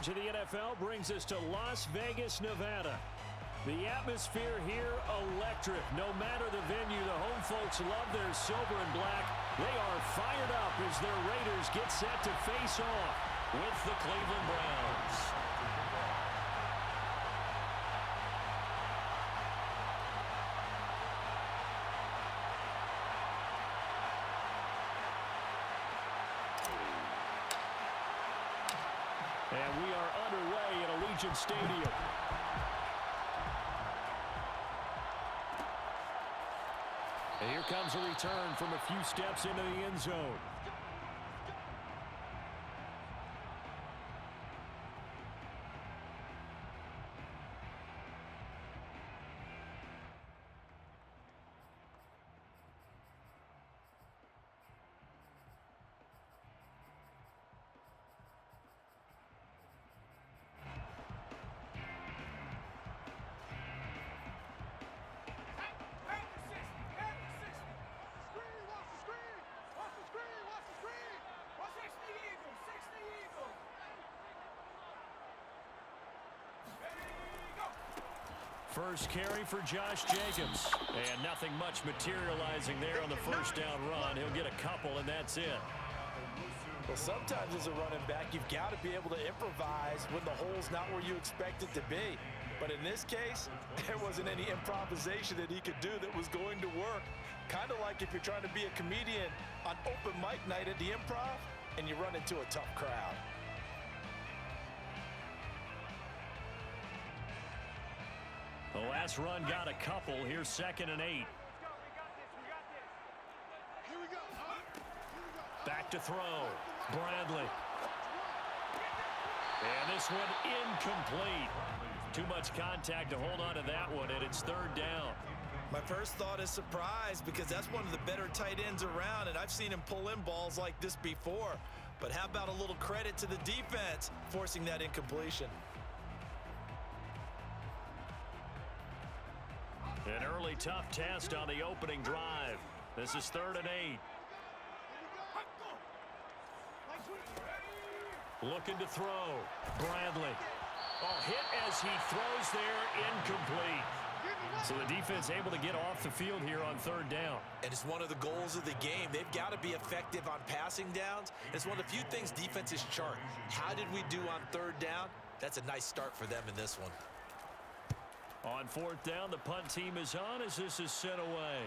To the NFL brings us to Las Vegas, Nevada. The atmosphere here electric. No matter the venue, the home folks love their silver and black. They are fired up as their Raiders get set to face off with the Cleveland Browns. And we are underway at Allegiant Stadium. And here comes a return from a few steps into the end zone. First carry for Josh Jacobs. And nothing much materializing there on the first down run. He'll get a couple, and that's it. Well, sometimes as a running back, you've got to be able to improvise when the hole's not where you expect it to be. But in this case, there wasn't any improvisation that he could do that was going to work. Kind of like if you're trying to be a comedian on open mic night at the Improv and you run into a tough crowd. The last run got a couple. Here's 2nd and 8. Back to throw. Bradley. And this one incomplete. Too much contact to hold on to that one, and it's 3rd down. My first thought is surprise because that's one of the better tight ends around, and I've seen him pull in balls like this before. But how about a little credit to the defense forcing that incompletion? An early tough test on the opening drive. This is 3rd and 8. Looking to throw. Bradley. Oh, hit as he throws there, incomplete. So the defense able to get off the field here on 3rd down. And it's one of the goals of the game. They've got to be effective on passing downs. It's one of the few things defenses chart. How did we do on 3rd down? That's a nice start for them in this one. On 4th down, the punt team is on as this is sent away.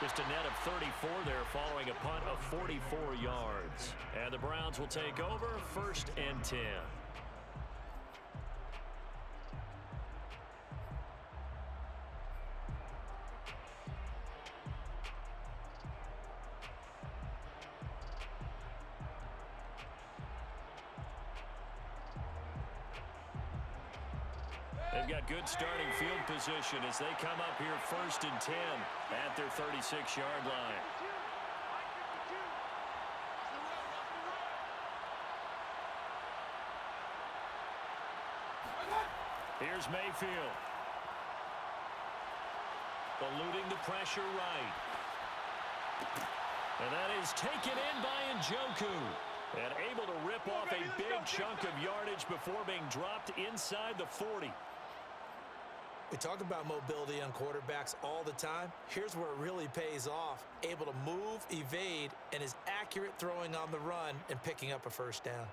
Just a net of 34 there following a punt of 44 yards. And the Browns will take over 1st and 10. They've got good starting field position as they come up here 1st and 10 at their 36-yard line. Here's Mayfield. Eluding the pressure right. And that is taken in by Njoku. And able to rip off a big chunk of yardage before being dropped inside the 40. We talk about mobility on quarterbacks all the time. Here's where it really pays off. Able to move, evade, and is accurate throwing on the run and picking up a 1st down.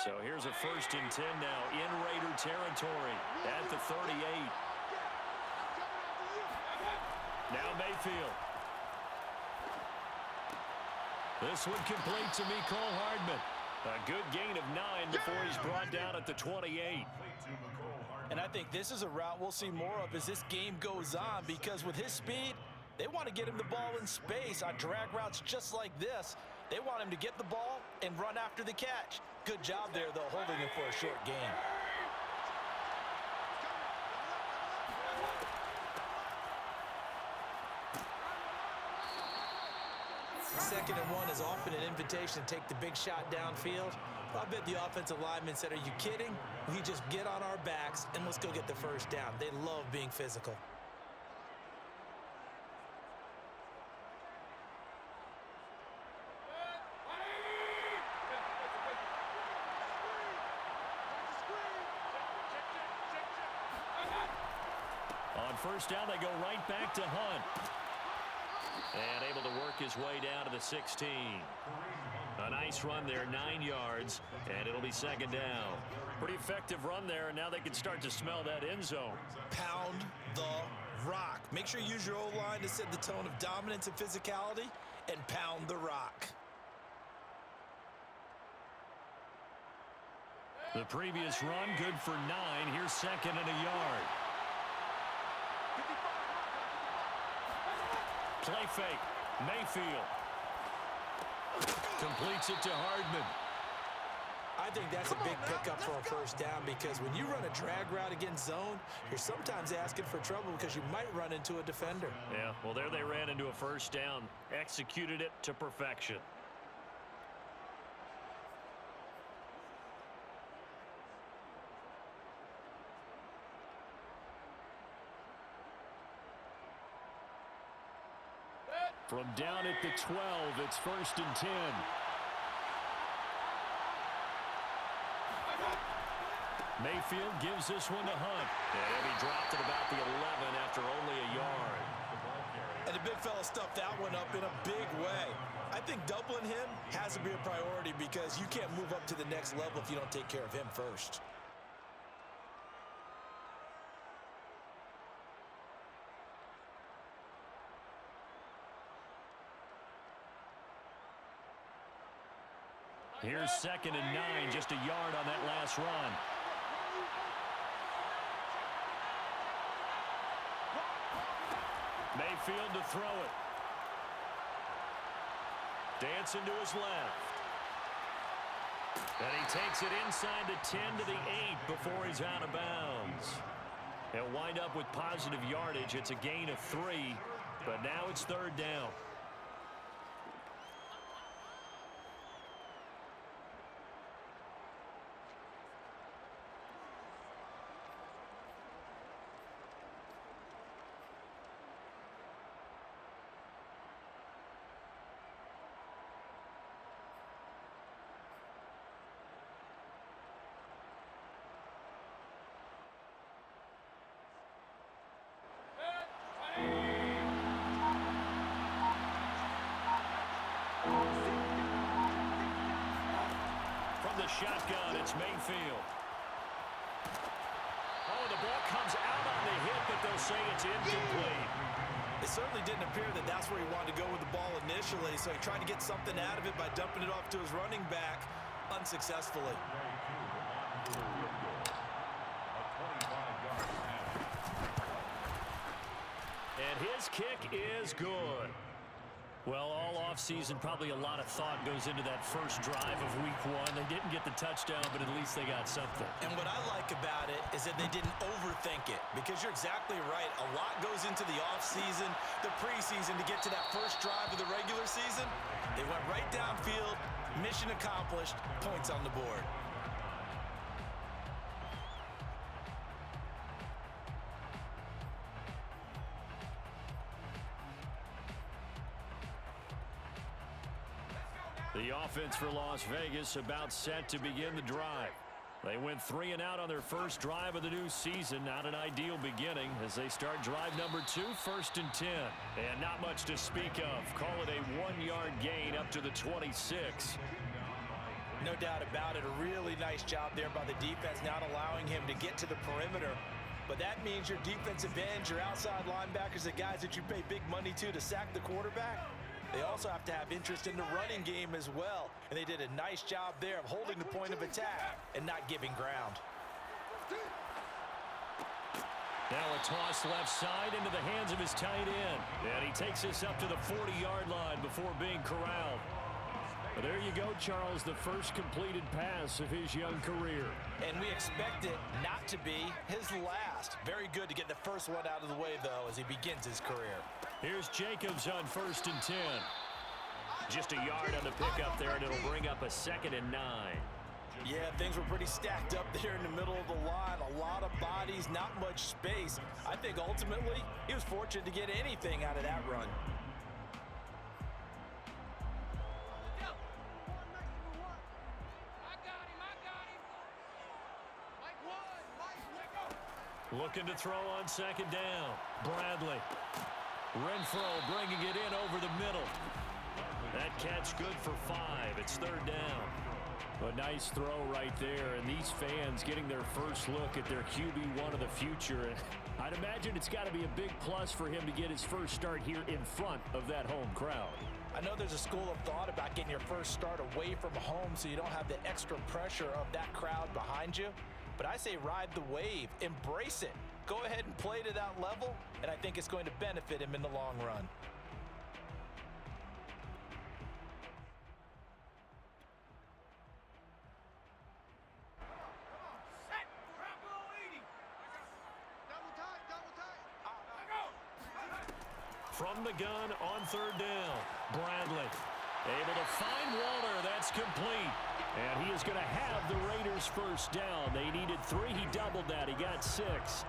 So here's a 1st and 10 now in Raider territory at the 38. Now Mayfield. This one complete to Mecole Hardman. A good gain of 9 before he's brought down at the 28. And I think this is a route we'll see more of as this game goes on because with his speed, they want to get him the ball in space on drag routes just like this. They want him to get the ball and run after the catch. Good job there, though, holding him for a short gain. 2nd and 1 is often an invitation to take the big shot downfield. I bet the offensive lineman said, are you kidding? We just get on our backs and let's go get the 1st down. They love being physical. first down, they go right back to Hunt. And able to work his way down to the 16. A nice run there, 9 yards, and it'll be second down. Pretty effective run there, and now they can start to smell that end zone. Pound the rock. Make sure you use your O-line to set the tone of dominance and physicality, and pound the rock. The previous run, good for 9. Here's second and a yard. Play fake. Mayfield. Completes it to Hardman. I think that's a big pickup for a first down because when you run a drag route against zone, you're sometimes asking for trouble because you might run into a defender. Yeah, well, there they ran into a first down. Executed it to perfection. From down at the 12, it's first and 10. Mayfield gives this one to Hunt. And he dropped it about the 11 after only a yard. And the big fella stuffed that one up in a big way. I think doubling him has to be a priority because you can't move up to the next level if you don't take care of him first. Here's second and 9, just a yard on that last run. Mayfield to throw it. Dancing to his left. And he takes it inside the 10 to the 8 before he's out of bounds. He'll wind up with positive yardage. It's a gain of 3, but now it's third down. Shotgun, it's Mayfield. Oh, the ball comes out on the hit, but they'll say it's incomplete. It certainly didn't appear that that's where he wanted to go with the ball initially, so he tried to get something out of it by dumping it off to his running back unsuccessfully. And his kick is good. Well, all offseason, probably a lot of thought goes into that first drive of week 1. They didn't get the touchdown, but at least they got something. And what I like about it is that they didn't overthink it, because you're exactly right. A lot goes into the offseason, the preseason to get to that first drive of the regular season. They went right downfield, mission accomplished, points on the board. The offense for Las Vegas about set to begin the drive. They went 3 and out on their first drive of the new season. Not an ideal beginning as they start drive number 2, first and 10. And not much to speak of. Call it a 1-yard gain up to the 26. No doubt about it. A really nice job there by the defense, not allowing him to get to the perimeter. But that means your defensive ends, your outside linebackers, the guys that you pay big money to sack the quarterback, they also have to have interest in the running game as well. And they did a nice job there of holding the point of attack and not giving ground. Now a toss left side into the hands of his tight end. And he takes this up to the 40-yard line before being corralled. But there you go, Charles, the first completed pass of his young career. And we expect it not to be his last. Very good to get the first one out of the way, though, as he begins his career. Here's Jacobs on first and 10. Just a yard on the pickup there, and it'll bring up a second and 9. Yeah, things were pretty stacked up there in the middle of the line. A lot of bodies, not much space. I think ultimately he was fortunate to get anything out of that run. Looking to throw on second down. Bradley. Renfro bringing it in over the middle. That catch good for 5. It's third down. A nice throw right there, and these fans getting their first look at their QB1 of the future. I'd imagine it's got to be a big plus for him to get his first start here in front of that home crowd. I know there's a school of thought about getting your first start away from home so you don't have the extra pressure of that crowd behind you. But I say ride the wave, embrace it. Go ahead and play to that level, and I think it's going to benefit him in the long run. From the gun on third down, Bradley able to find Waller. That's complete. And he is going to have the Raiders first down. They needed 3. He doubled that. He got 6.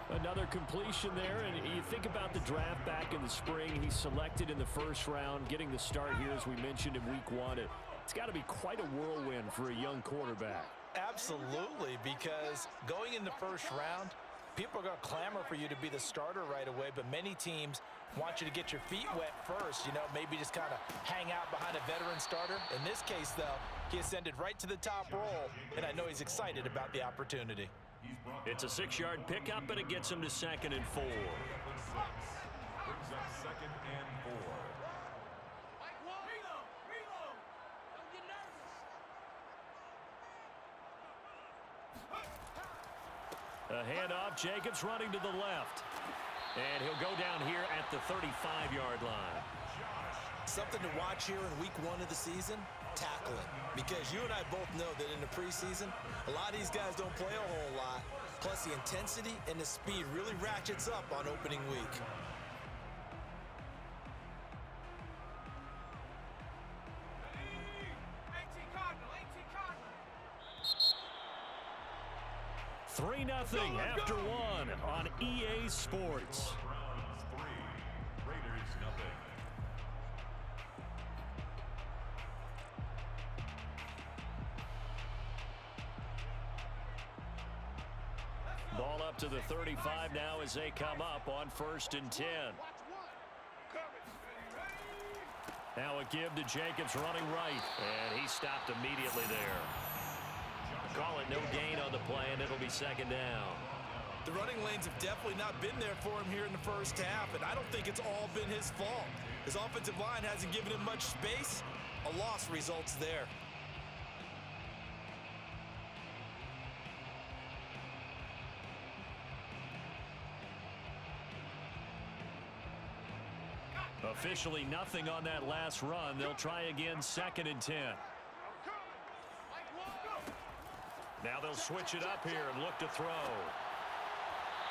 Another completion there. And you think about the draft back in the spring. He's selected in the first round, getting the start here, as we mentioned, in week 1. It's got to be quite a whirlwind for a young quarterback. Absolutely, because going in the first round, people are going to clamor for you to be the starter right away, but many teams want you to get your feet wet first, maybe just kind of hang out behind a veteran starter. In this case, though, he ascended right to the top roll, and I know he's excited about the opportunity. It's a 6-yard pickup, and it gets him to 2nd and 4. Brings up 2nd and 4. A handoff, Jacobs running to the left. And he'll go down here at the 35-yard line. Something to watch here in week 1 of the season, tackling. Because you and I both know that in the preseason, a lot of these guys don't play a whole lot. Plus the intensity and the speed really ratchets up on opening week. Three 0 after 1 on EA Sports. Browns 3, Raiders 0. Ball up to the 35 now as they come up on 1st and 10. Now a give to Jacobs running right, and he stopped immediately there. Call it no gain on the play, and it'll be 2nd down. The running lanes have definitely not been there for him here in the first half, and I don't think it's all been his fault. His offensive line hasn't given him much space. A loss results there. Officially nothing on that last run. They'll try again, 2nd and 10. Now they'll switch it up here and look to throw.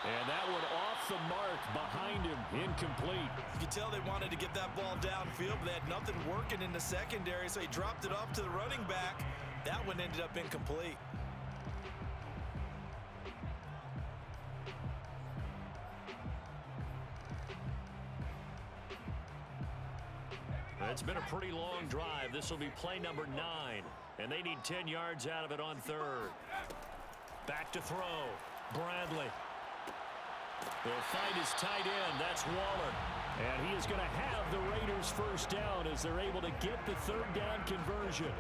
And that one off the mark behind him, incomplete. You could tell they wanted to get that ball downfield, but they had nothing working in the secondary, so he dropped it off to the running back. That one ended up incomplete. It's been a pretty long drive. This will be play number 9. And they need 10 yards out of it on 3rd. Back to throw. Bradley. They'll find his tight end. That's Waller. And he is going to have the Raiders first down as they're able to get the 3rd down conversion.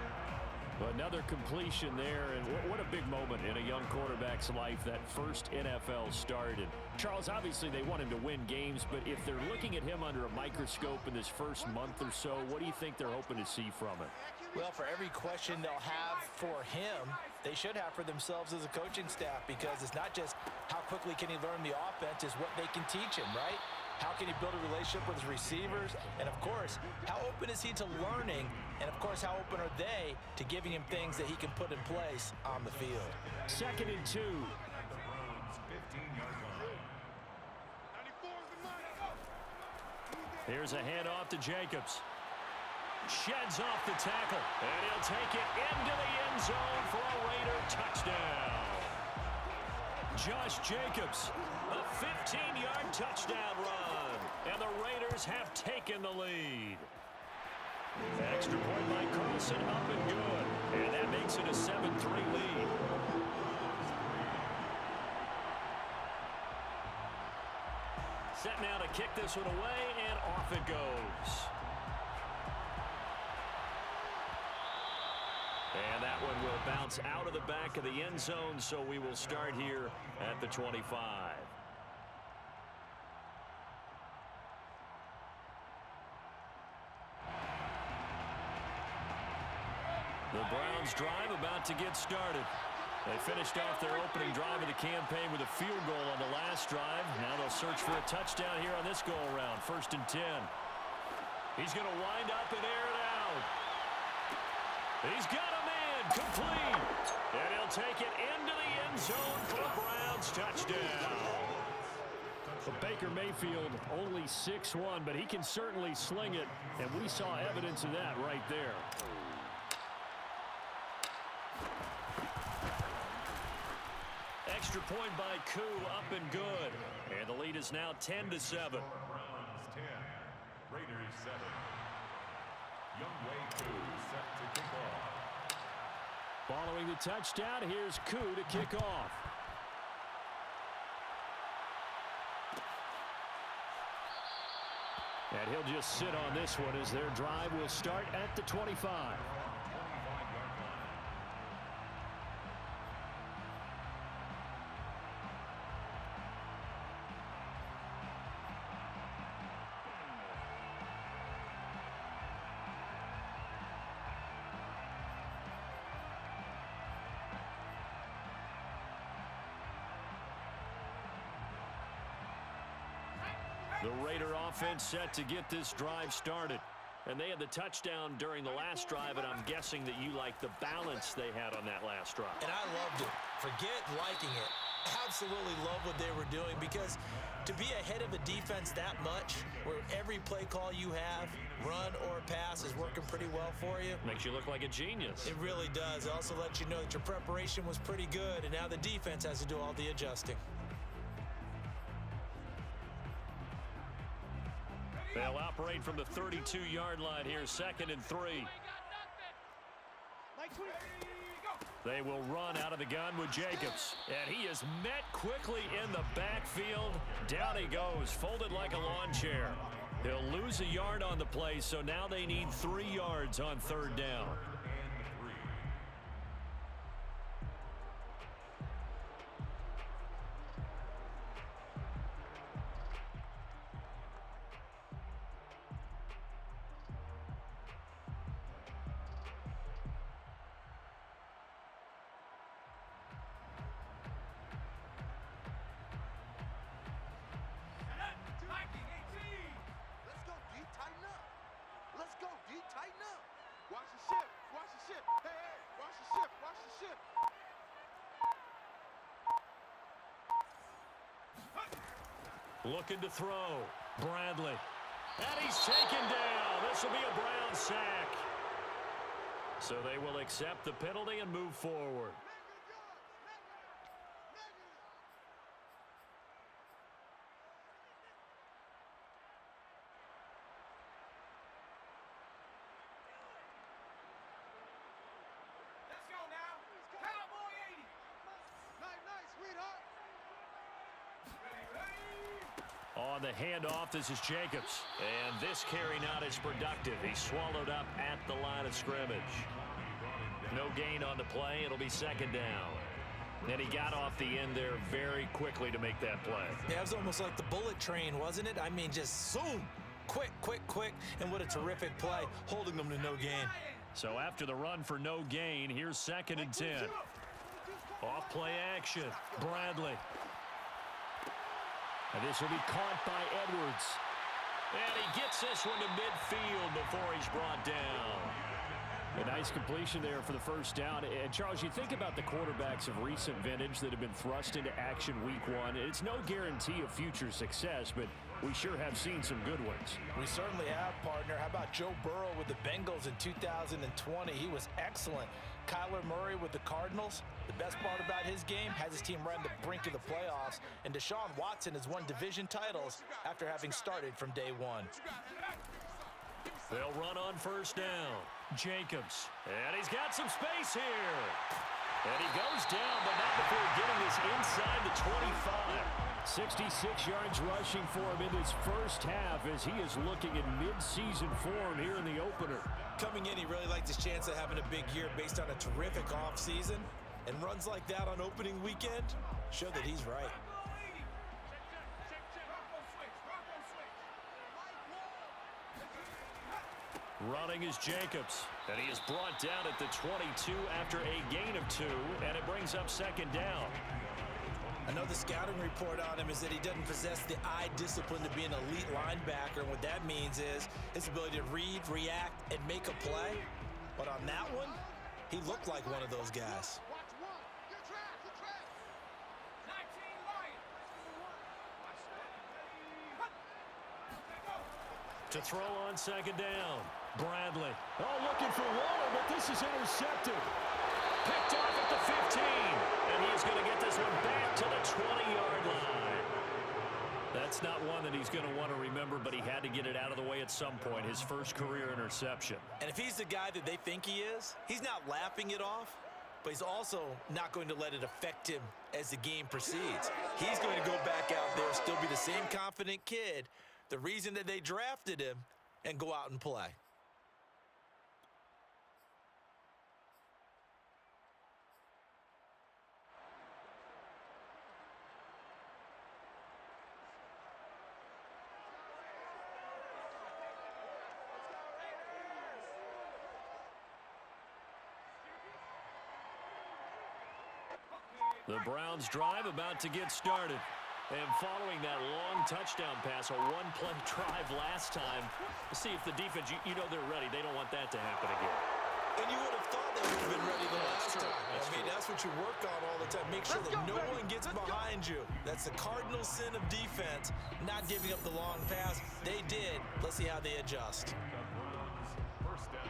Another completion there, and what a big moment in a young quarterback's life, that first NFL start. And Charles, obviously they want him to win games, but if they're looking at him under a microscope in this first month or so, what do you think they're hoping to see from it? Well, for every question they'll have for him, they should have for themselves as a coaching staff, because it's not just how quickly can he learn the offense, it's what they can teach him, right? How can he build a relationship with his receivers? And, of course, how open is he to learning? And, of course, how open are they to giving him things that he can put in place on the field? 2nd and 2. Here's a handoff to Jacobs. Sheds off the tackle, and he'll take it into the end zone for a Raider touchdown. Josh Jacobs, a 15-yard touchdown run, and the Raiders have taken the lead. Extra point by Carlson, up and good, and that makes it a 7-3 lead. Set now to kick this one away, and off it goes. And that one will bounce out of the back of the end zone, so we will start here at the 25. The Browns drive about to get started. They finished off their opening drive of the campaign with a field goal on the last drive. Now they'll search for a touchdown here on this go-around. 1st and 10. He's going to wind up and air it out. He's got a man complete. And he'll take it into the end zone for a Browns touchdown. Well, Baker Mayfield only 6'1", but he can certainly sling it, and we saw evidence of that right there. Extra point by Koo, up and good. And the lead is now 10-7. Browns 10, Raiders 7. Younghoe Koo set to kick off. Following the touchdown, here's Koo to kick off. And he'll just sit on this one as their drive will start at the 25. The Raider offense set to get this drive started. And they had the touchdown during the last drive, and I'm guessing that you like the balance they had on that last drive. And I loved it. Forget liking it. Absolutely love what they were doing, because to be ahead of a defense that much, where every play call you have, run or pass, is working pretty well for you. Makes you look like a genius. It really does. It also lets you know that your preparation was pretty good, and now the defense has to do all the adjusting. They'll operate from the 32-yard line here, 2nd and 3. They will run out of the gun with Jacobs. And he is met quickly in the backfield. Down he goes, folded like a lawn chair. He'll lose a yard on the play, so now they need 3 yards on 3rd down. Looking to throw. Bradley. And he's taken down. This will be a Brown sack. So they will accept the penalty and move forward. Let's go now. Cowboy 80. Nice, sweetheart. On the handoff, this is Jacobs. And this carry not as productive. He's swallowed up at the line of scrimmage. No gain on the play. It'll be 2nd down. And he got off the end there very quickly to make that play. Yeah, it was almost like the bullet train, wasn't it? I mean, just zoom. Quick. And what a terrific play, holding them to no gain. So after the run for no gain, here's 2nd and 10. Off play action. Bradley. And this will be caught by Edwards. And he gets this one to midfield before he's brought down. A nice completion there for the 1st down. And Charles, you think about the quarterbacks of recent vintage that have been thrust into action week 1. It's no guarantee of future success, but we sure have seen some good ones. We certainly have, partner. How about Joe Burrow with the Bengals in 2020? He was excellent. Kyler Murray with the Cardinals. The best part about his game, has his team right on the brink of the playoffs. And Deshaun Watson has won division titles after having started from day 1. They'll run on 1st down. Jacobs. And he's got some space here. And he goes down, but not before getting this inside the 25. 66 yards rushing for him in his first half as he is looking in mid-season form here in the opener. Coming in, he really liked his chance of having a big year based on a terrific offseason. And runs like that on opening weekend show that he's right. Running is Jacobs, and he is brought down at the 22 after a gain of 2, and it brings up second down. Another scouting report on him is that he doesn't possess the eye discipline to be an elite linebacker. And what that means is his ability to read, react, and make a play. But on that one, he looked like one of those guys. To throw on second down, Bradley. Oh, looking for water, but this is intercepted. Picked off at the 15, and he's going to get this one back to the 20-yard line. That's not one that he's going to want to remember, but he had to get it out of the way at some point, his first career interception. And if he's the guy that they think he is, he's not laughing it off, but he's also not going to let it affect him as the game proceeds. He's going to go back out there, still be the same confident kid, the reason that they drafted him, and go out and play. The Browns drive about to get started. And following that long touchdown pass, a one-play drive last time, see if the defense, you know they're ready. They don't want that to happen again. And you would have thought they would have been ready the last time. That's what you work on all the time. Make sure that no one gets behind you. That's the cardinal sin of defense, not giving up the long pass. They did. Let's see how they adjust. First down.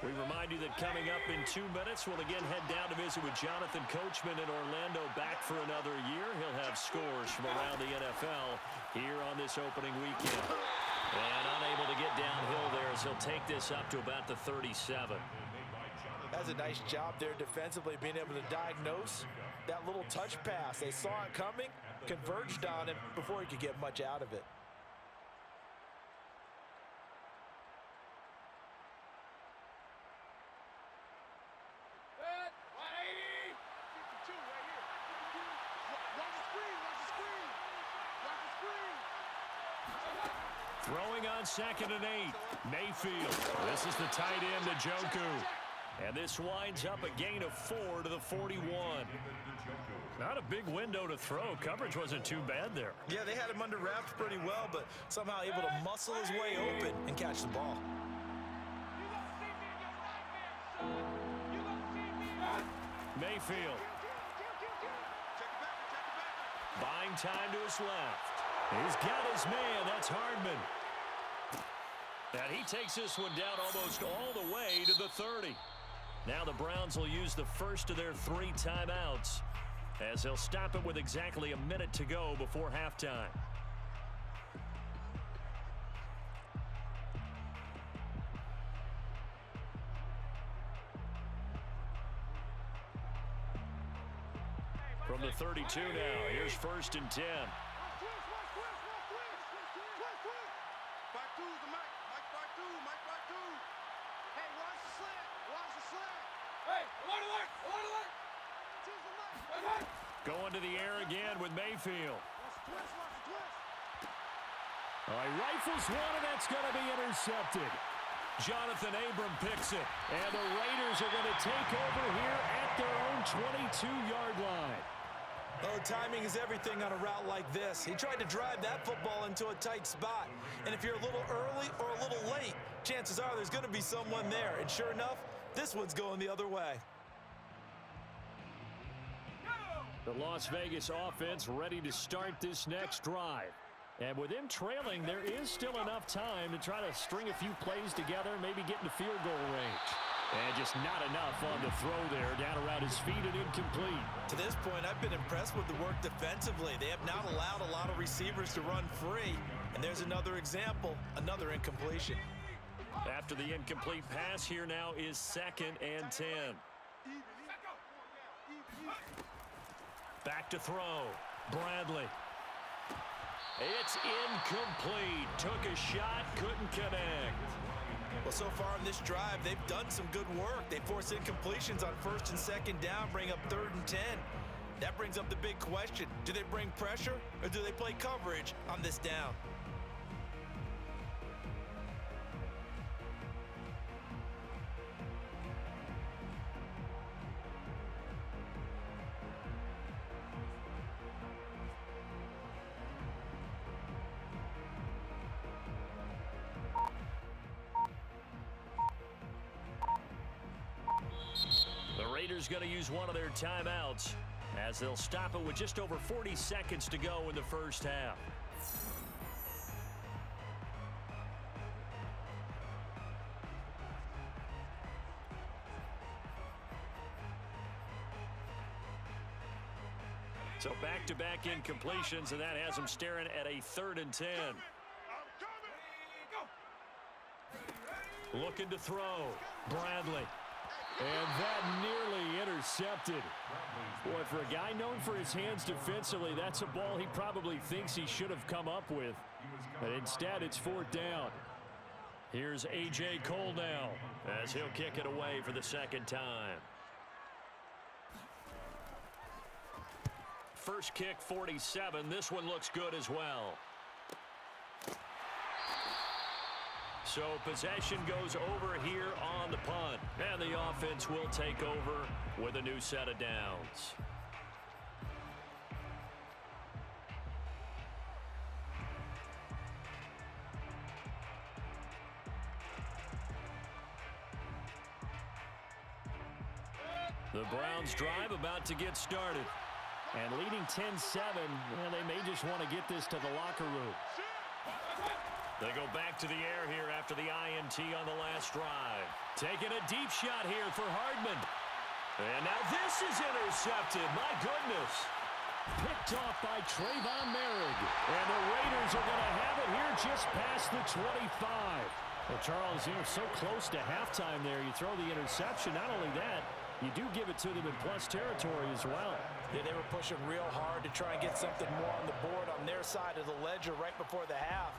We remind you that coming up in 2 minutes, we'll again head down to visit with Jonathan Coachman in Orlando, back for another year. He'll have scores from around the NFL here on this opening weekend. And unable to get downhill there as he'll take this up to about the 37. That's a nice job there defensively, being able to diagnose that little touch pass. They saw it coming, converged on him before he could get much out of it. Throwing on 2nd and 8. Mayfield. This is the tight end, Njoku. And this winds up a gain of 4 to the 41. Not a big window to throw. Coverage wasn't too bad there. Yeah, they had him under wraps pretty well, but somehow able to muscle his way open and catch the ball. Mayfield. Buying time to his left. He's got his man. That's Hardman. And he takes this one down almost all the way to the 30. Now the Browns will use the first of their 3 timeouts as they'll stop it with exactly a minute to go before halftime. From the 32 now, here's 1st and 10. Going to the air again with Mayfield. All right, rifles one, and that's going to be intercepted. Jonathan Abram picks it, and the Raiders are going to take over here at their own 22-yard line. Oh, timing is everything on a route like this. He tried to drive that football into a tight spot. And if you're a little early or a little late, chances are there's going to be someone there. And sure enough, this one's going the other way. The Las Vegas offense ready to start this next drive. And with them trailing, there is still enough time to try to string a few plays together, maybe get into field goal range. And just not enough on the throw there. Down around his feet and incomplete. To this point, I've been impressed with the work defensively. They have not allowed a lot of receivers to run free. And there's another example, another incompletion. After the incomplete pass, here now is 2nd and 10. Back to throw. Bradley. It's incomplete. Took a shot, couldn't connect. Well, so far on this drive, they've done some good work. They force incompletions on 1st and 2nd down, bring up 3rd and 10. That brings up the big question. Do they bring pressure or do they play coverage on this down? Going to use one of their timeouts as they'll stop it with just over 40 seconds to go in the first half. So back-to-back incompletions, and that has them staring at a 3rd and 10. Looking to throw. Bradley. And that nearly intercepted. Boy, for a guy known for his hands defensively, that's a ball he probably thinks he should have come up with. But instead, it's 4th down. Here's A.J. Cole now as he'll kick it away for the 2nd time. First kick, 47. This one looks good as well. So possession goes over here on the punt. And the offense will take over with a new set of downs. The Browns drive about to get started. And leading 10-7, well, they may just want to get this to the locker room. They go back to the air here after the INT on the last drive. Taking a deep shot here for Hardman. And now this is intercepted. My goodness. Picked off by Trayvon Merrick. And the Raiders are going to have it here just past the 25. Well, Charles, you're so close to halftime there. You throw the interception. Not only that, you do give it to them in plus territory as well. Yeah, they were pushing real hard to try and get something more on the board on their side of the ledger right before the half.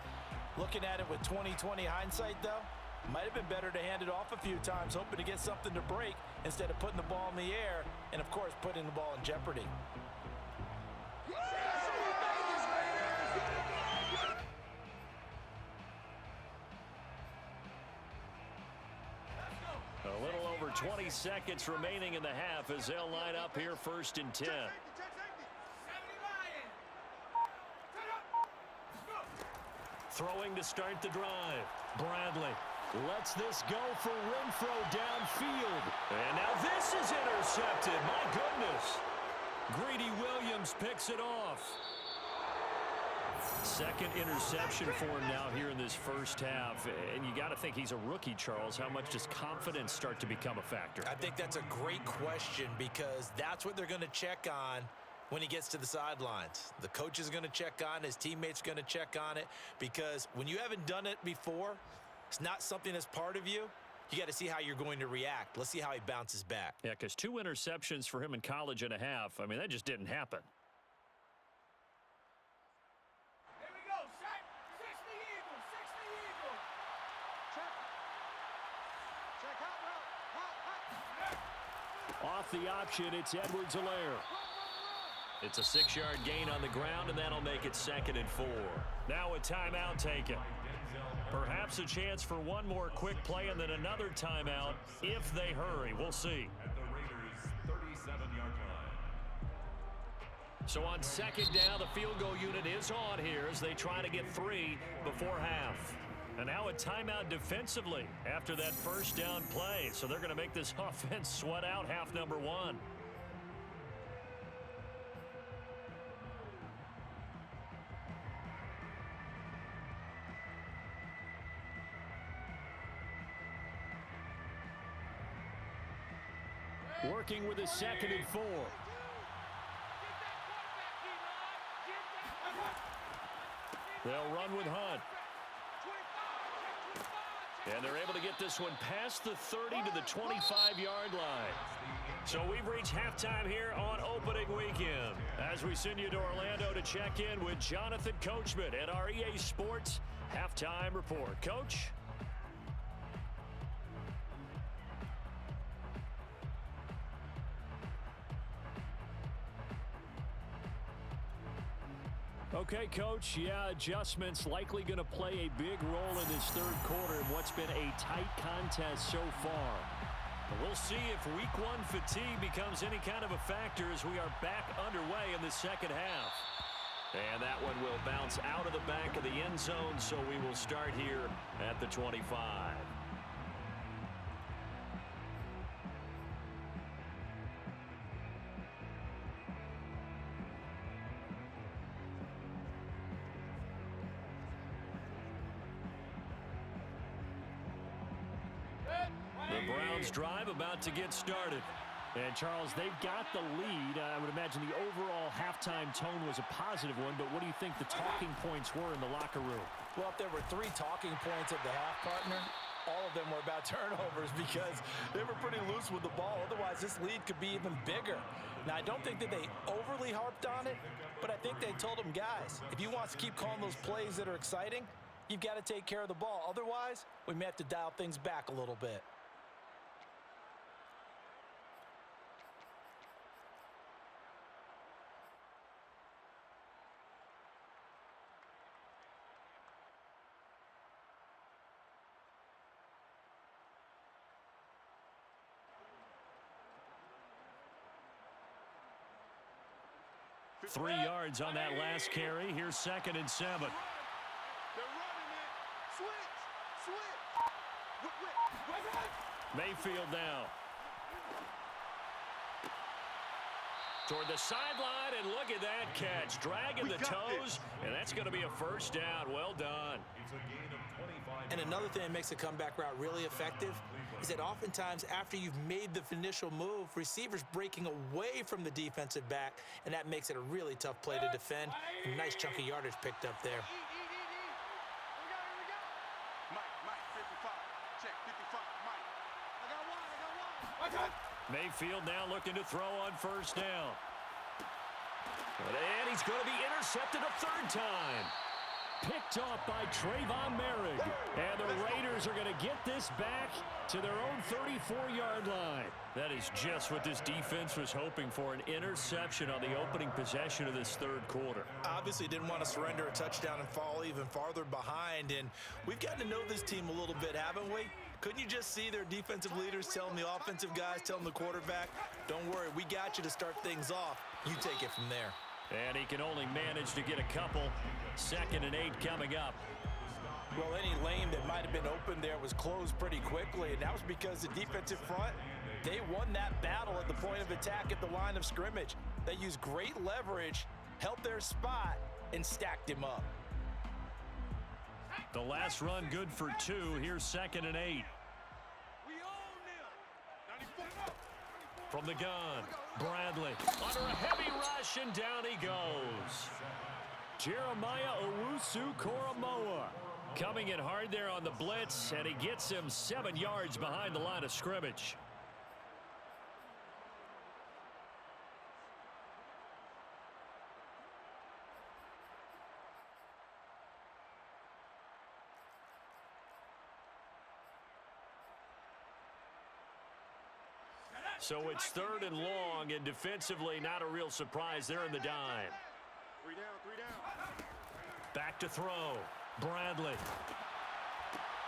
Looking at it with 20/20 hindsight, though, might have been better to hand it off a few times, hoping to get something to break instead of putting the ball in the air and, of course, putting the ball in jeopardy. A little over 20 seconds remaining in the half as they'll line up here 1st and 10. Throwing to start the drive. Bradley lets this go for Renfro downfield. And now this is intercepted. My goodness. Greedy Williams picks it off. 2nd interception for him now here in this first half. And you got to think he's a rookie, Charles. How much does confidence start to become a factor? I think that's a great question because that's what they're going to check on when he gets to the sidelines. The coach is going to check on it. His teammates are going to check on it because when you haven't done it before, it's not something that's part of you. You got to see how you're going to react. Let's see how he bounces back. Yeah, because 2 interceptions for him in college and a half. I mean, that just didn't happen. Here we go, set. 60 Eagles, 60 Eagles. Check out, Off the option, it's Edwards-Helaire. It's a 6-yard gain on the ground, and that'll make it 2nd and 4. Now a timeout taken. Perhaps a chance for one more quick play and then another timeout if they hurry. We'll see. At the Raiders' 37-yard line. So on 2nd down, the field goal unit is on here as they try to get 3 before half. And now a timeout defensively after that first down play. So they're going to make this offense sweat out half number 1. Working with a 2nd and 4. They'll run with Hunt. And they're able to get this one past the 30 to the 25-yard line. So we've reached halftime here on opening weekend as we send you to Orlando to check in with Jonathan Coachman at our EA Sports Halftime Report. Coach? Okay, Coach, yeah, adjustments likely going to play a big role in this third quarter in what's been a tight contest so far. We'll see if week one fatigue becomes any kind of a factor as we are back underway in the second half. And that one will bounce out of the back of the end zone, so we will start here at the 25. The Browns drive about to get started. And, Charles, they've got the lead. I would imagine the overall halftime tone was a positive one, but what do you think the talking points were in the locker room? Well, if there were 3 talking points at the half, partner, all of them were about turnovers because they were pretty loose with the ball. Otherwise, this lead could be even bigger. Now, I don't think that they overly harped on it, but I think they told them, guys, if you want to keep calling those plays that are exciting, you've got to take care of the ball. Otherwise, we may have to dial things back a little bit. Three yards on that last carry. Here's 2nd and 7. They're running it. Switch. Mayfield now. Toward the sideline, and look at that catch. Dragging the toes, and that's going to be a first down. Well done. It's a gain of 25. And another thing that makes the comeback route really effective is that oftentimes after you've made the initial move, receivers breaking away from the defensive back, and that makes it a really tough play to defend. A nice chunk of yardage picked up there. Mike, 55. Check, 55. Mike. I got one. Mayfield now looking to throw on first down. And he's going to be intercepted a 3rd time. Picked off by Trayvon Merrick. And the Raiders are going to get this back to their own 34-yard line. That is just what this defense was hoping for, an interception on the opening possession of this third quarter. Obviously didn't want to surrender a touchdown and fall even farther behind, and we've gotten to know this team a little bit, haven't we? Couldn't you just see their defensive leaders telling the offensive guys, telling the quarterback, don't worry, we got you to start things off. You take it from there. And he can only manage to get a couple. 2nd and 8 coming up. Well, any lane that might have been open there was closed pretty quickly, and that was because the defensive front, they won that battle at the point of attack at the line of scrimmage. They used great leverage, held their spot, and stacked him up. The last run good for 2. Here's 2nd and 8. We own them. 94. From the gun, Bradley under a heavy rush, and down he goes. Jeremiah Owusu-Koramoah coming in hard there on the blitz, and he gets him 7 yards behind the line of scrimmage. So it's 3rd and long, and defensively not a real surprise. They're in the dime. 3 down. Back to throw. Bradley.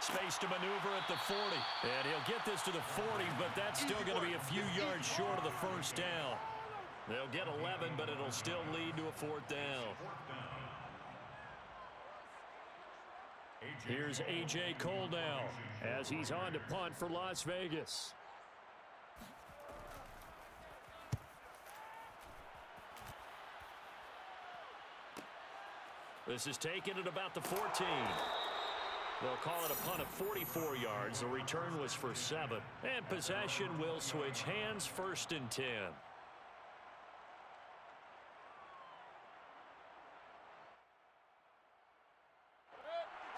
Space to maneuver at the 40. And he'll get this to the 40, but that's still going to be a few yards short of the first down. They'll get 11, but it'll still lead to a 4th down. Here's A.J. Cole now as he's on to punt for Las Vegas. This is taken at about the 14. They'll call it a punt of 44 yards. The return was for 7. And possession will switch hands, 1st and 10.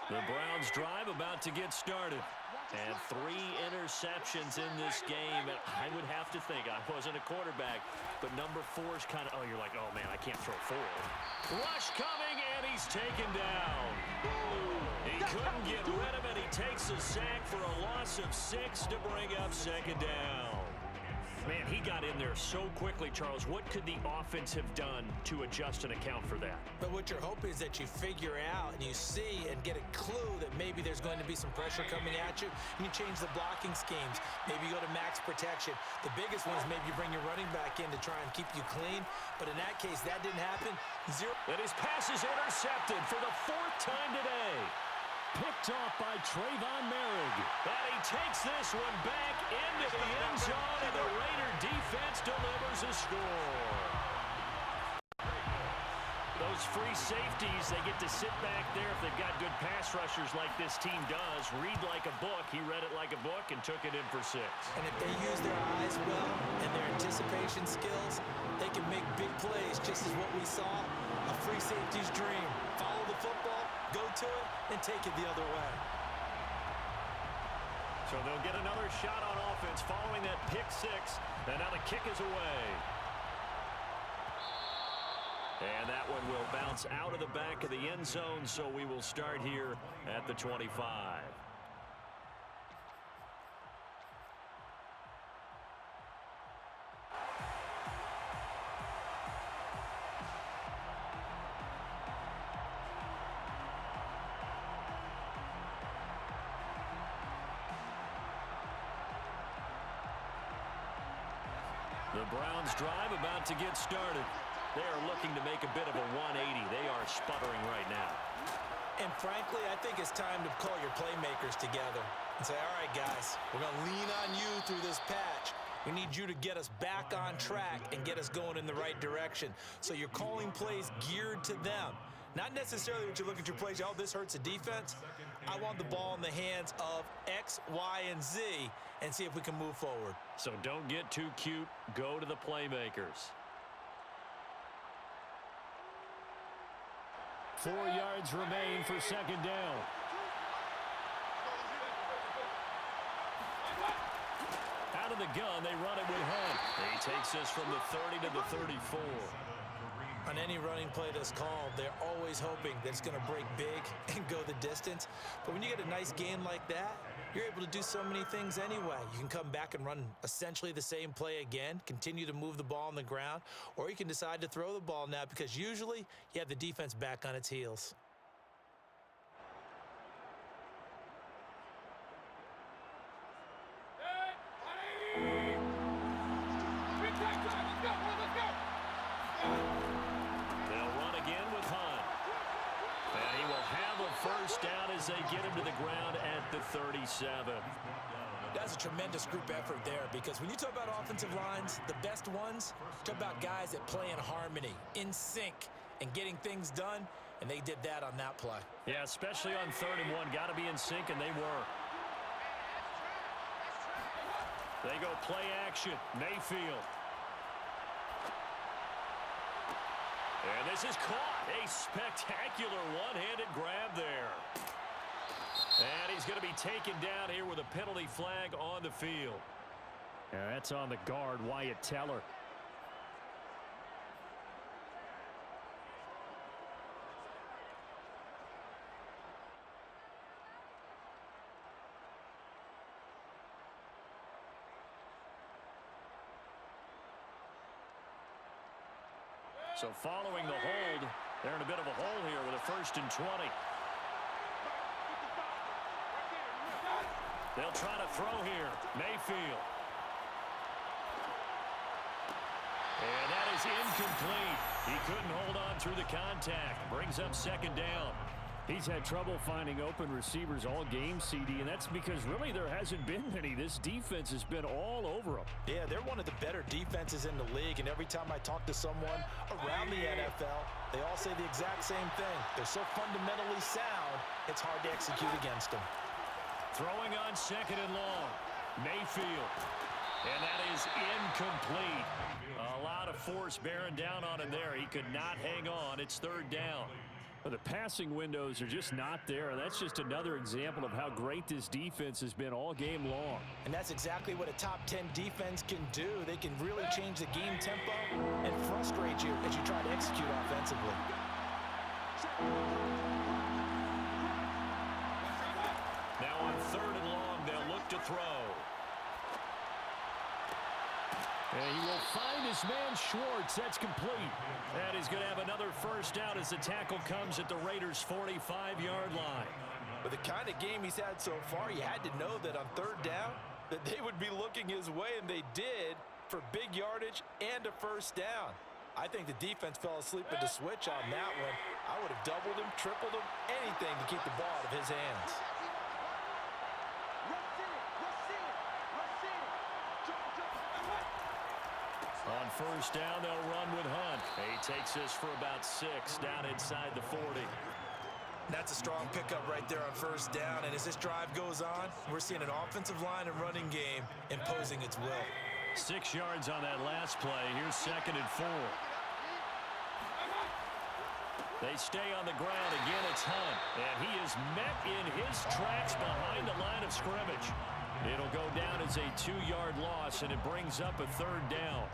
The Browns drive about to get started. And 3 interceptions in this game. And I would have to think, I wasn't a quarterback, but number 4 is kind of, you're like, oh, man, I can't throw 4. Rush coming, and he's taken down. He couldn't get rid of it. He takes a sack for a loss of 6 to bring up 2nd down. Man, he got in there so quickly, Charles. What could the offense have done to adjust and account for that? But what you're hoping is that you figure out and you see and get a clue that maybe there's going to be some pressure coming at you, and you change the blocking schemes. Maybe you go to max protection. The biggest one is maybe you bring your running back in to try and keep you clean. But in that case, that didn't happen. 0. And his pass is intercepted for the 4th time today. Picked off by Trayvon Merrick. And he takes this one back into the end zone, and the Raider defense delivers a score. Those free safeties, they get to sit back there if they've got good pass rushers like this team does. Read like a book. He read it like a book and took it in for 6. And if they use their eyes well and their anticipation skills, they can make big plays, just as what we saw. A free safety's dream. Follow the football, go to it, and take it the other way. So they'll get another shot on offense following that pick 6. And now the kick is away. And that one will bounce out of the back of the end zone, so we will start here at the 25. The Browns drive about to get started. They are looking to make a bit of a 180. They are sputtering right now. And frankly, I think it's time to call your playmakers together and say, all right, guys, we're going to lean on you through this patch. We need you to get us back on track and get us going in the right direction. So you're calling plays geared to them. Not necessarily what you look at your plays, oh, this hurts the defense. I want the ball in the hands of X, Y, and Z and see if we can move forward. So don't get too cute. Go to the playmakers. 4 yards remain for 2nd down. Out of the gun, they run it with Hunt. He takes this from the 30 to the 34. On any running play that's called, they're always hoping that it's going to break big and go the distance. But when you get a nice game like that, you're able to do so many things anyway. You can come back and run essentially the same play again, continue to move the ball on the ground, or you can decide to throw the ball now because usually you have the defense back on its heels. First down as they get him to the ground at the 37. That's a tremendous group effort there because when you talk about offensive lines, the best ones, talk about guys that play in harmony, in sync, and getting things done, and they did that on that play. Yeah, especially on 3rd and 1. Got to be in sync, and they were. They go play action. Mayfield. And this is caught. A spectacular one-handed grab there. And he's going to be taken down here with a penalty flag on the field. Yeah, that's on the guard, Wyatt Teller. So following the hold, they're in a bit of a hole here with a 1st and 20. They'll try to throw here. Mayfield. And that is incomplete. He couldn't hold on through the contact. Brings up 2nd down. He's had trouble finding open receivers all game, CD, and that's because really there hasn't been many. This defense has been all over them. Yeah, they're one of the better defenses in the league, and every time I talk to someone around the NFL, They all say the exact same thing. They're so fundamentally sound, it's hard to execute against them. Throwing on second and long. Mayfield. And that is incomplete. A lot of force bearing down on him there. He could not hang on. It's third down. Well, the passing windows are just not there. That's just another example of how great this defense has been all game long. And that's exactly what a top 10 defense can do. They can really change the game tempo and frustrate you as you try to execute offensively. Now on third and long, they'll look to throw. And he will find his man Schwartz. That's complete. And he's going to have another first down as the tackle comes at the Raiders' 45-yard line. With the kind of game he's had so far, you had to know that on third down that they would be looking his way, and they did, for big yardage and a first down. I think the defense fell asleep at the switch on that one. I would have doubled him, tripled him, anything to keep the ball out of his hands. On first down, they'll run with Hunt. He takes this for about 6 down inside the 40. That's a strong pickup right there on first down, and as this drive goes on, we're seeing an offensive line and running game imposing its will. 6 yards on that last play. Here's second and 4. They stay on the ground. Again, it's Hunt. And he is met in his tracks behind the line of scrimmage. It'll go down as a 2-yard loss, and it brings up a third down.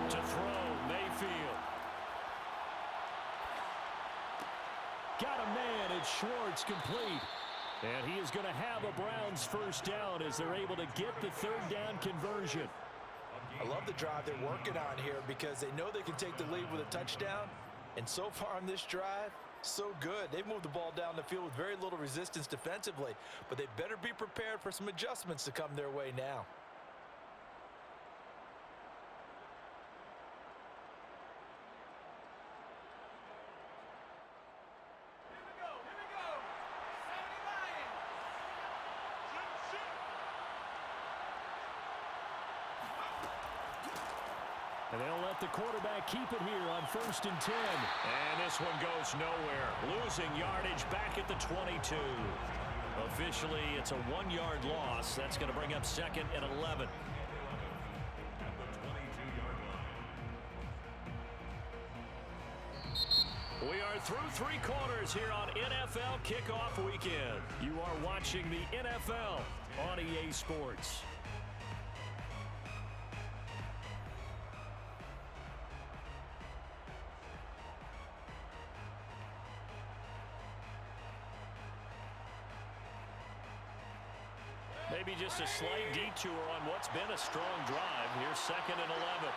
To throw, Mayfield. Got a man, it's Schwartz, complete. And he is going to have a Browns first down as they're able to get the third down conversion. I love the drive they're working on here because they know they can take the lead with a touchdown. And so far on this drive, so good. They've moved the ball down the field with very little resistance defensively, but they better be prepared for some adjustments to come their way now. And they'll let the quarterback keep it here on 1st and 10. And this one goes nowhere. Losing yardage back at the 22. Officially, it's a 1-yard loss. That's going to bring up second and 11. We are through 3 quarters here on NFL Kickoff Weekend. You are watching the NFL on EA Sports. Maybe just a slight detour on what's been a strong drive. Here's second and 11.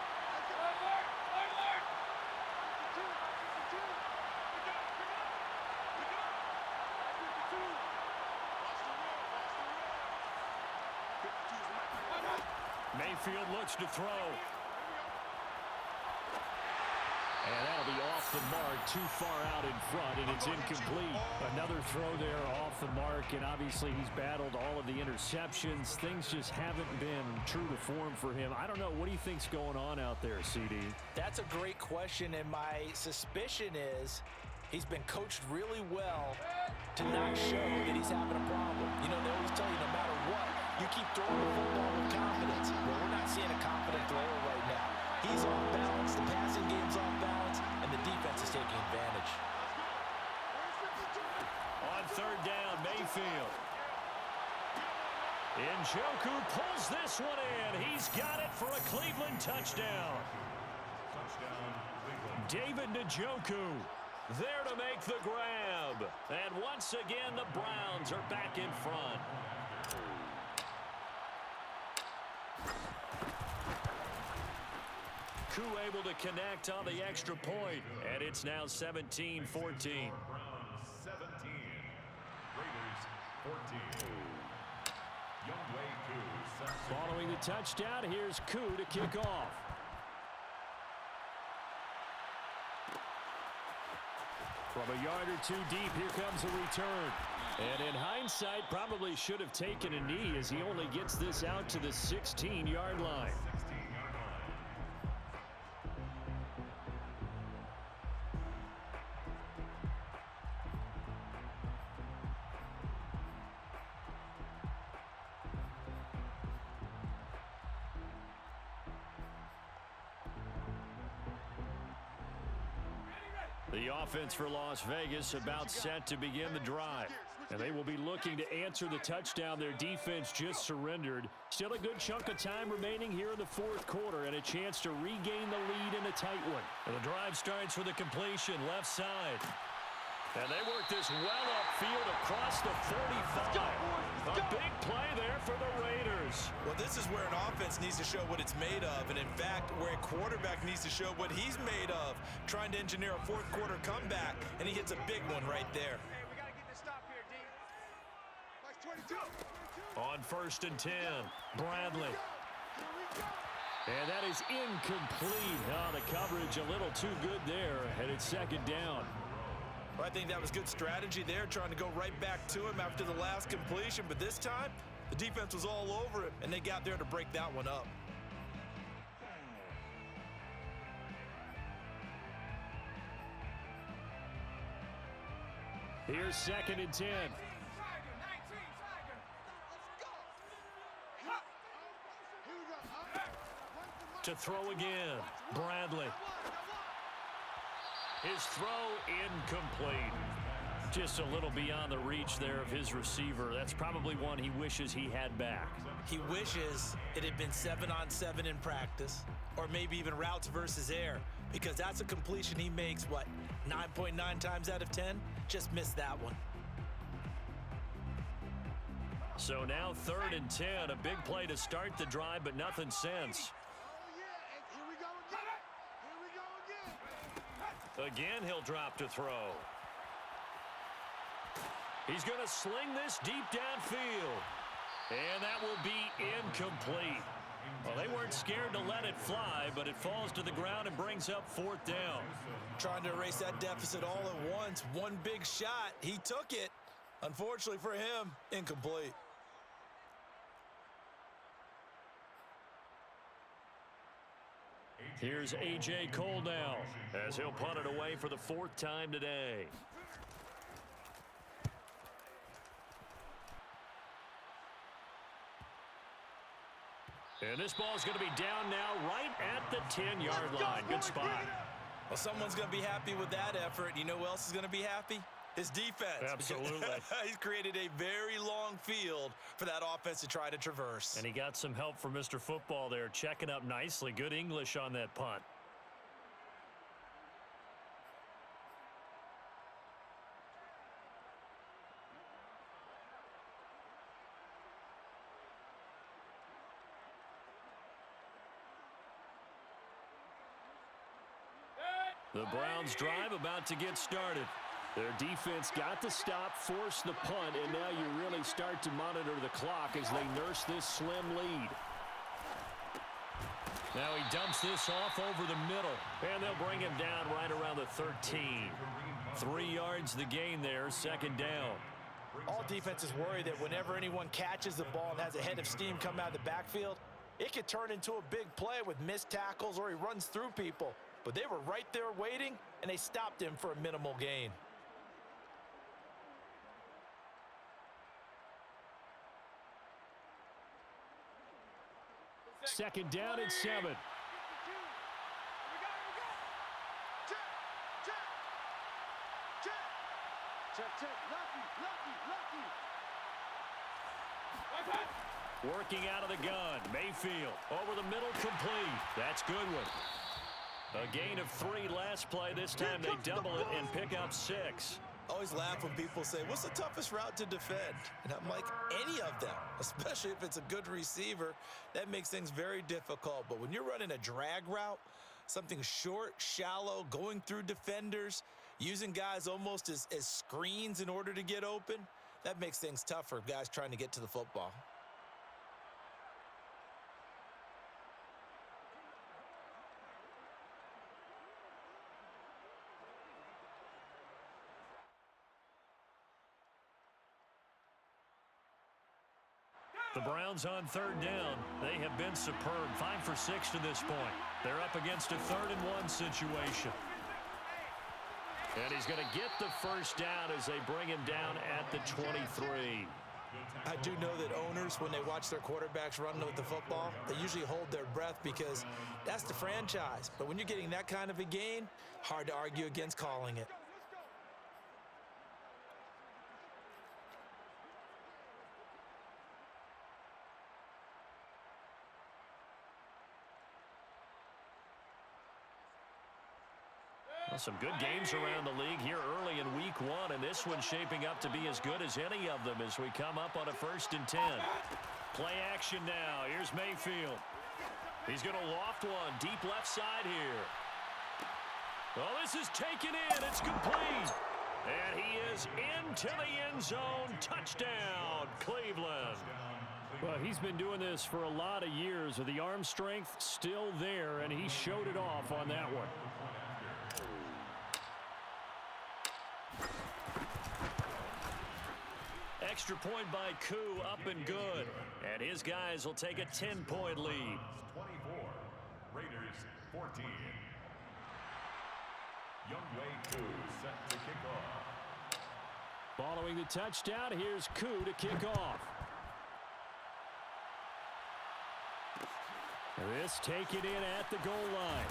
Mayfield looks to throw. And that'll be off the mark, too far out in front, and it's incomplete. Another throw there off the mark, and obviously he's battled all of the interceptions. Things just haven't been true to form for him. I don't know. What do you think's going on out there, CD? That's a great question, and my suspicion is he's been coached really well to not show that he's having a problem. You know, they always tell you no matter what, you keep throwing the football with confidence. Well, we're not seeing a confident thrower right now. He's off balance, the passing game's off balance, and the defense is taking advantage. On third down, Mayfield. Njoku pulls this one in. He's got it for a Cleveland touchdown. David Njoku there to make the grab. And once again, the Browns are back in front. Koo able to connect on the extra point, and it's now 17-14. 17. 14. Youngway Koo sets the Following the touchdown, here's Koo to kick off. From a yard or two deep, here comes a return. And in hindsight, probably should have taken a knee as he only gets this out to the 16-yard line. The offense for Las Vegas about set to begin the drive. And they will be looking to answer the touchdown their defense just surrendered. Still a good chunk of time remaining here in the fourth quarter and a chance to regain the lead in a tight one. And the drive starts with a completion left side. And they work this well upfield across the 45. A big play there for the Raiders. Well, this is where an offense needs to show what it's made of, and in fact, where a quarterback needs to show what he's made of, trying to engineer a fourth quarter comeback, and he hits a big one right there. Hey, we got to get this stop here, D. Like 22. On 1st and 10, Bradley. And that is incomplete. Oh, the coverage a little too good there, and it's second down. Well, I think that was good strategy there, trying to go right back to him after the last completion. But this time, the defense was all over him, and they got there to break that one up. Here's 2nd and 10. To throw again, Bradley. His throw incomplete. Just a little beyond the reach there of his receiver. That's probably one he wishes he had back. He wishes it had been 7-on-7 in practice, or maybe even routes versus air, because that's a completion he makes, what, 9.9 times out of 10? Just missed that one. So now 3rd and 10, a big play to start the drive, but nothing since. Again, he'll drop to throw. He's going to sling this deep downfield. And that will be incomplete. Well, they weren't scared to let it fly, but it falls to the ground and brings up 4th down. Trying to erase that deficit all at once. One big shot. He took it. Unfortunately for him, incomplete. Here's A.J. Cole now as he'll punt it away for the 4th time today. And this ball is going to be down now right at the 10-yard line. Good spot. Well, someone's going to be happy with that effort. You know who else is going to be happy? His defense. Absolutely. He's created a very long field for that offense to try to traverse. And he got some help from Mr. Football there, checking up nicely. Good English on that punt. The Browns drive about to get started. Their defense got the stop, forced the punt, and now you really start to monitor the clock as they nurse this slim lead. Now he dumps this off over the middle, and they'll bring him down right around the 13. 3 yards the gain there, 2nd down. All defenses worry that whenever anyone catches the ball and has a head of steam come out of the backfield, it could turn into a big play with missed tackles or he runs through people. But they were right there waiting, and they stopped him for a minimal gain. Second down and 7. Check, check. Lucky. Working out of the gun, Mayfield over the middle, complete. That's Goodwin. A gain of 3 last play. This time they double it and pick up 6. I always laugh when people say, what's the toughest route to defend? And I'm like, any of them, especially if it's a good receiver. That makes things very difficult. But when you're running a drag route, something short, shallow, going through defenders, using guys almost as screens in order to get open, That makes things tough for guys trying to get to the football. The Browns on third down. They have been superb. 5 for 6 to this point. They're up against a 3rd-and-1 situation. And he's going to get the first down as they bring him down at the 23. I do know that owners, when they watch their quarterbacks run with the football, they usually hold their breath because that's the franchise. But when you're getting that kind of a gain, hard to argue against calling it. Well, some good games around the league here early in week 1, and this one's shaping up to be as good as any of them as we come up on a 1st and 10. Play action now. Here's Mayfield. He's going to loft one deep left side here. Well, this is taken in. It's complete. And he is into the end zone. Touchdown, Cleveland. Well, he's been doing this for a lot of years with the arm strength still there, and he showed it off on that one. Extra point by Koo, up and good. And his guys will take a 10-point lead. 24. Raiders 14. Younghoe Koo set to kick off. Following the touchdown, here's Koo to kick off. This taken in at the goal line.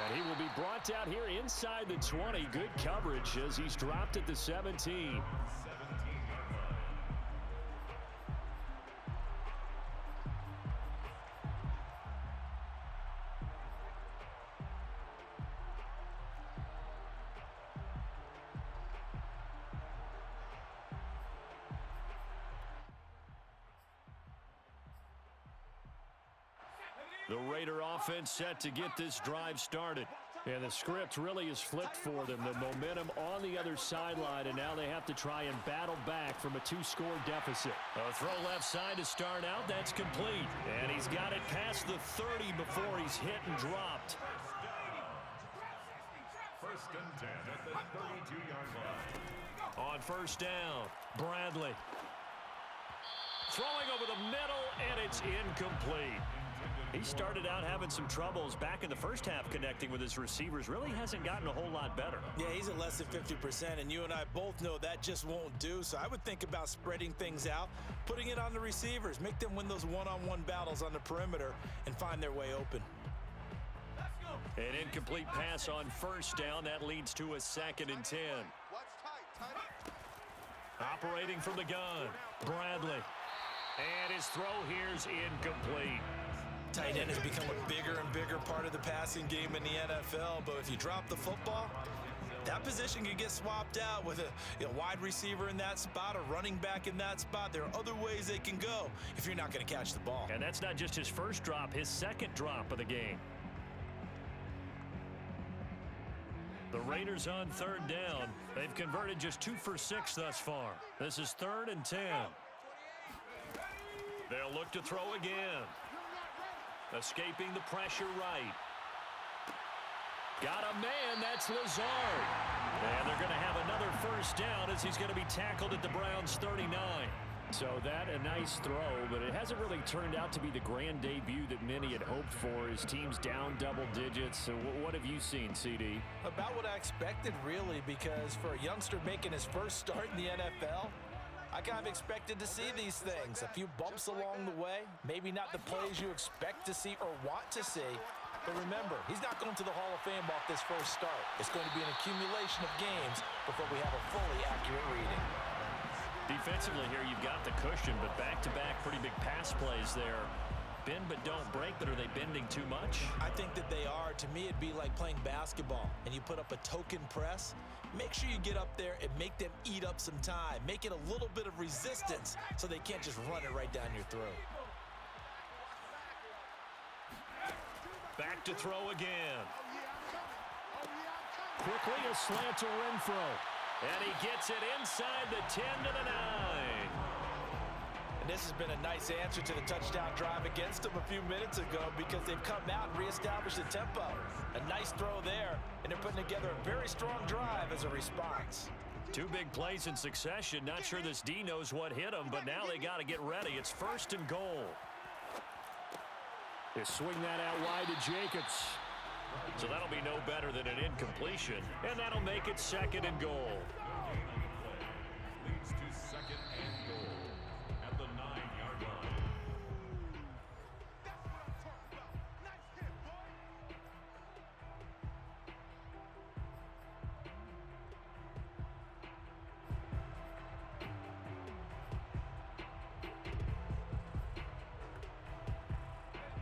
And he will be brought out here inside the 20. Good coverage as he's dropped at the 17. The Raider offense set to get this drive started. And the script really is flipped for them. The momentum on the other sideline, and now they have to try and battle back from a 2-score deficit. A throw left side to start out. That's complete. And he's got it past the 30 before he's hit and dropped. 1st and 10 at the 32-yard line. On 1st down, Bradley. Throwing over the middle, and it's incomplete. He started out having some troubles back in the first half connecting with his receivers. Really hasn't gotten a whole lot better. Yeah, he's at less than 50%, and you and I both know that just won't do. So I would think about spreading things out, putting it on the receivers, make them win those one-on-one battles on the perimeter, and find their way open. An incomplete pass on 1st down. That leads to a 2nd and 10. Operating from the gun, Bradley. And his throw here's incomplete. Tight end has become a bigger and bigger part of the passing game in the NFL, but if you drop the football, that position can get swapped out with a wide receiver in that spot, a running back in that spot. There are other ways they can go if you're not going to catch the ball. And that's not just his first drop, his 2nd drop of the game. The Raiders on 3rd down. They've converted just 2 for 6 thus far. This is 3rd and 10. They'll look to throw again. Escaping the pressure right. Got a man, that's Lazard. And they're going to have another 1st down as he's going to be tackled at the Browns' 39. So that a nice throw, but it hasn't really turned out to be the grand debut that many had hoped for. His team's down double digits. So what have you seen, CD? About what I expected, really, because for a youngster making his first start in the NFL, I kind of expected to see these things. A few bumps along the way, maybe not the plays you expect to see or want to see. But remember, he's not going to the Hall of Fame off this first start. It's going to be an accumulation of games before we have a fully accurate reading. Defensively here, you've got the cushion, but back-to-back pretty big pass plays there. Bend but don't break, but are they bending too much? I think that they are. To me, it'd be like playing basketball, and you put up a token press. Make sure you get up there and make them eat up some time. Make it a little bit of resistance so they can't just run it right down your throat. Back to throw again. Quickly a slant to Renfro. And he gets it inside the 10 to the 9. And this has been a nice answer to the touchdown drive against them a few minutes ago because they've come out and reestablished the tempo. A nice throw there, and they're putting together a very strong drive as a response. Two big plays in succession. Not sure this D knows what hit him, but now they got to get ready. It's 1st and goal. They swing that out wide to Jacobs. So that'll be no better than an incompletion, and that'll make it 2nd and goal. Leads to 2nd and goal at the 9-yard line.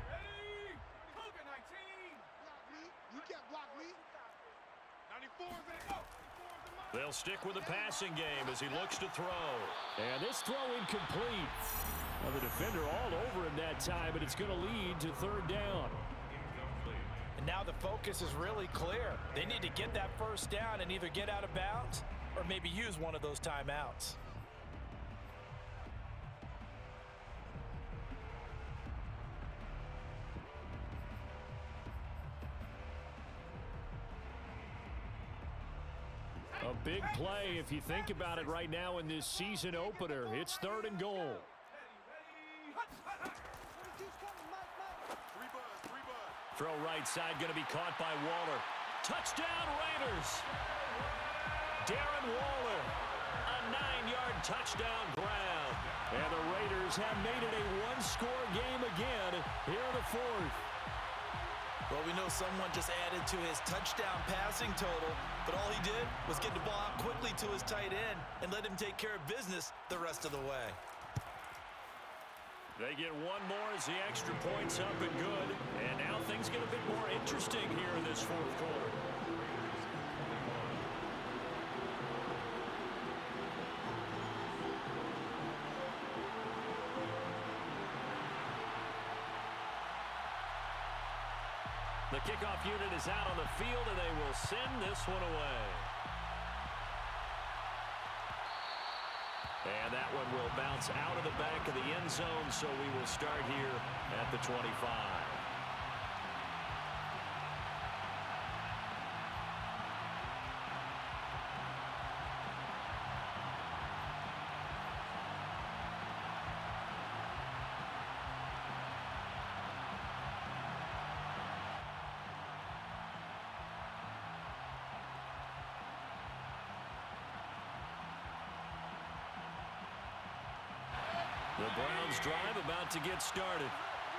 Ready? Hogan 19. You can't block me. 94 is it. Go. They'll stick with the passing game as he looks to throw. And this throw incomplete. Well, the defender all over him that time, but it's going to lead to 3rd down. And now the focus is really clear. They need to get that 1st down and either get out of bounds or maybe use one of those timeouts. A big play if you think about it right now in this season opener. It's 3rd and goal. Throw right side going to be caught by Waller. Touchdown Raiders! Darren Waller, a 9-yard touchdown grab. And the Raiders have made it a one-score game again here in the 4th. Well, we know someone just added to his touchdown passing total, but all he did was get the ball out quickly to his tight end and let him take care of business the rest of the way. They get one more as the extra point's up and good. And now things get a bit more interesting here in this 4th quarter. The kickoff unit is out on the field, and they will send this one away. And that one will bounce out of the back of the end zone, so we will start here at the 25. The Browns drive about to get started.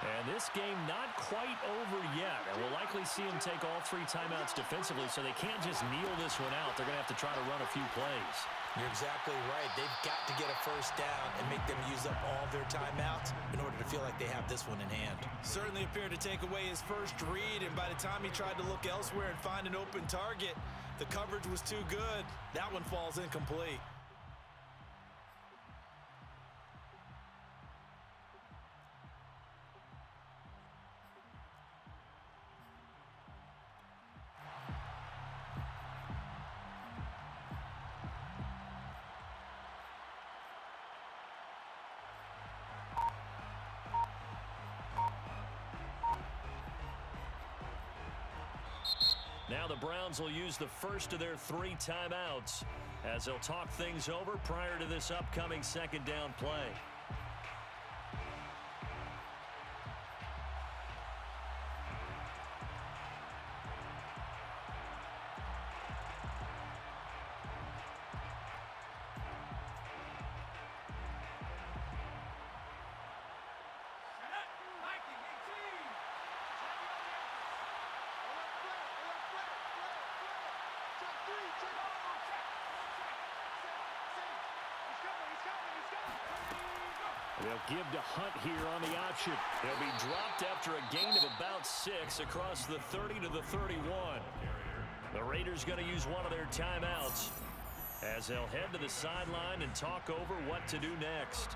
And this game not quite over yet. And we'll likely see them take all 3 timeouts defensively, so they can't just kneel this one out. They're going to have to try to run a few plays. You're exactly right. They've got to get a 1st down and make them use up all their timeouts in order to feel like they have this one in hand. Certainly appeared to take away his first read, and by the time he tried to look elsewhere and find an open target, the coverage was too good. That one falls incomplete. Now the Browns will use the first of their 3 timeouts as they'll talk things over prior to this upcoming 2nd down play. They'll give to Hunt here on the option. He'll be dropped after a gain of about 6 across the 30 to the 31. The Raiders going to use one of their timeouts as they'll head to the sideline and talk over what to do next.